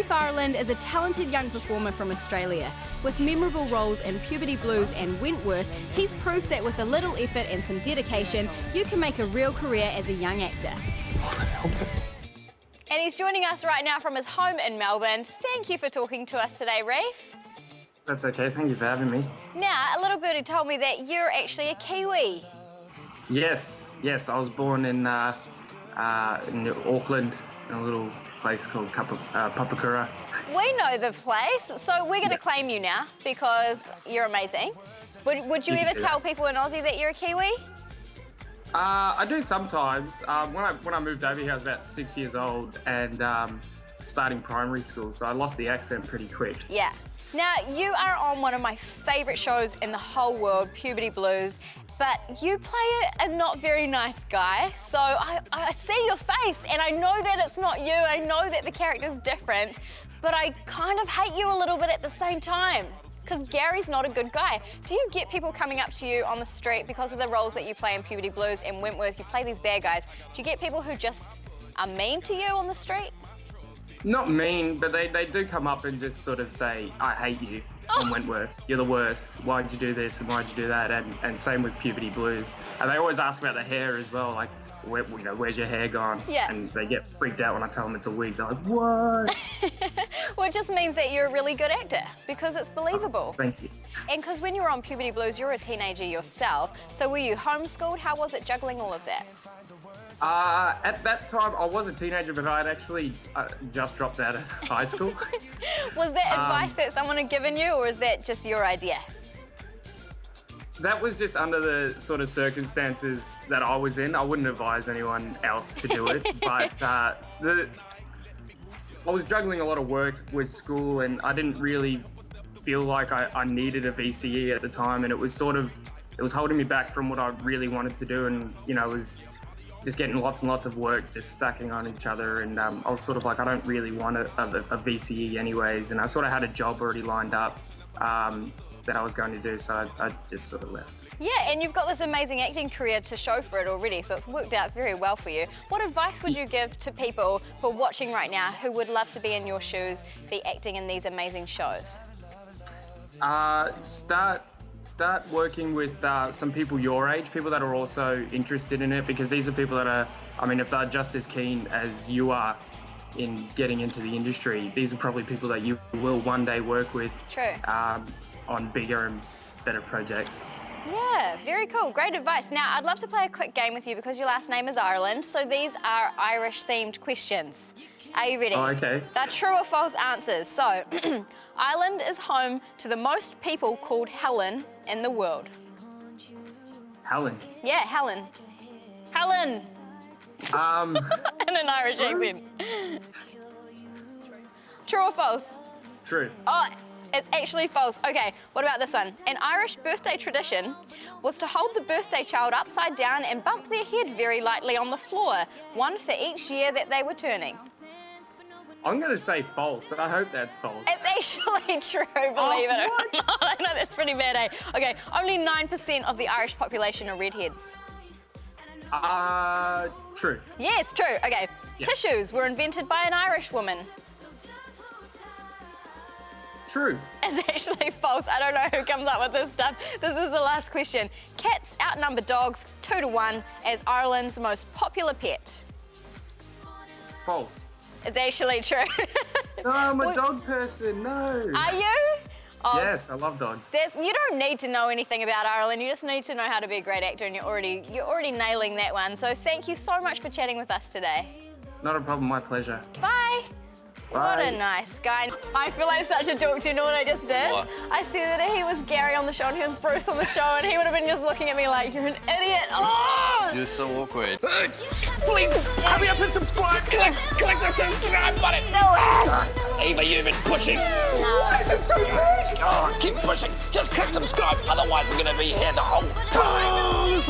Reef Ireland is a talented young performer from Australia. With memorable roles in Puberty Blues and Wentworth, he's proof that with a little effort and some dedication, you can make a real career as a young actor. And he's joining us right now from his home in Melbourne. Thank you for talking to us today, Reef. That's okay, thank you for having me. Now, a little birdie told me that you're actually a Kiwi. Yes, I was born in Auckland, in a little place called Papakura. We know the place, so we're going to claim you now because you're amazing. Would you ever tell people in Aussie that you're a Kiwi? I do sometimes. When I moved over here, I was about 6 years old and starting primary school, so I lost the accent pretty quick. Yeah. Now, you are on one of my favourite shows in the whole world, Puberty Blues, but you play a not very nice guy. So I see your face and I know that it's not you. I know that the character's different, but I kind of hate you a little bit at the same time because Gary's not a good guy. Do you get people coming up to you on the street because of the roles that you play in Puberty Blues and Wentworth? You play these bad guys. Do you get people who just are mean to you on the street? Not mean, but they do come up and just sort of say, I hate you in Wentworth. You're the worst. Why'd you do this and why'd you do that? And same with Puberty Blues. And they always ask about the hair as well, like, where's your hair gone? Yeah. And they get freaked out when I tell them it's a wig. They're like, what? Well, it just means that you're a really good actor because it's believable. Oh, thank you. And because when you were on Puberty Blues, you were a teenager yourself. So were you homeschooled? How was it juggling all of that? At that time, I was a teenager, but I'd actually just dropped out of high school. Was that advice that someone had given you, or is that just your idea? That was just under the sort of circumstances that I was in. I wouldn't advise anyone else to do it, but I was juggling a lot of work with school, and I didn't really feel like I needed a VCE at the time, and it was holding me back from what I really wanted to do, and it was just getting lots and lots of work just stacking on each other, and I was sort of like, I don't really want a VCE anyways, and I sort of had a job already lined up that I was going to do, so I just sort of left. Yeah, and you've got this amazing acting career to show for it already, so it's worked out very well for you. What advice would you give to people who are watching right now who would love to be in your shoes, be acting in these amazing shows? Start working with some people your age, people that are also interested in it, because these are people that are, if they're just as keen as you are in getting into the industry, these are probably people that you will one day work with. True. On bigger and better projects. Yeah, very cool. Great advice. Now, I'd love to play a quick game with you because your last name is Ireland, so these are Irish-themed questions. Are you ready? Oh, okay. They're true or false answers. So, Ireland is home to the most people called Helen in the world. Helen? Yeah, Helen. Helen! In an Irish accent. True or false? True. Oh, it's actually false. Okay, what about this one? An Irish birthday tradition was to hold the birthday child upside down and bump their head very lightly on the floor, one for each year that they were turning. I'm going to say false. I hope that's false. It's actually true, believe it or not. I know, that's pretty bad, eh? Okay, only 9% of the Irish population are redheads. True. Yes, true. Okay, yeah. Tissues were invented by an Irish woman. True. It's actually false. I don't know who comes up with this stuff. This is the last question. Cats outnumber dogs 2-1 as Ireland's most popular pet. False. It's actually true. No, I'm a dog person, no. Are you? Oh, yes, I love dogs. You don't need to know anything about Ireland, you just need to know how to be a great actor, and you're already nailing that one. So thank you so much for chatting with us today. Not a problem, my pleasure. Bye. What a nice guy. I feel like such a dork. Do you know what I just did? What? I said that he was Gary on the show and he was Bruce on the show, and he would have been just looking at me like, you're an idiot. Oh! You're so awkward. Please, hurry up and subscribe. Click the subscribe button. No. Ava, you've been pushing. No. Why is it so big? Oh, keep pushing. Just click subscribe. Otherwise, we're going to be here the whole time.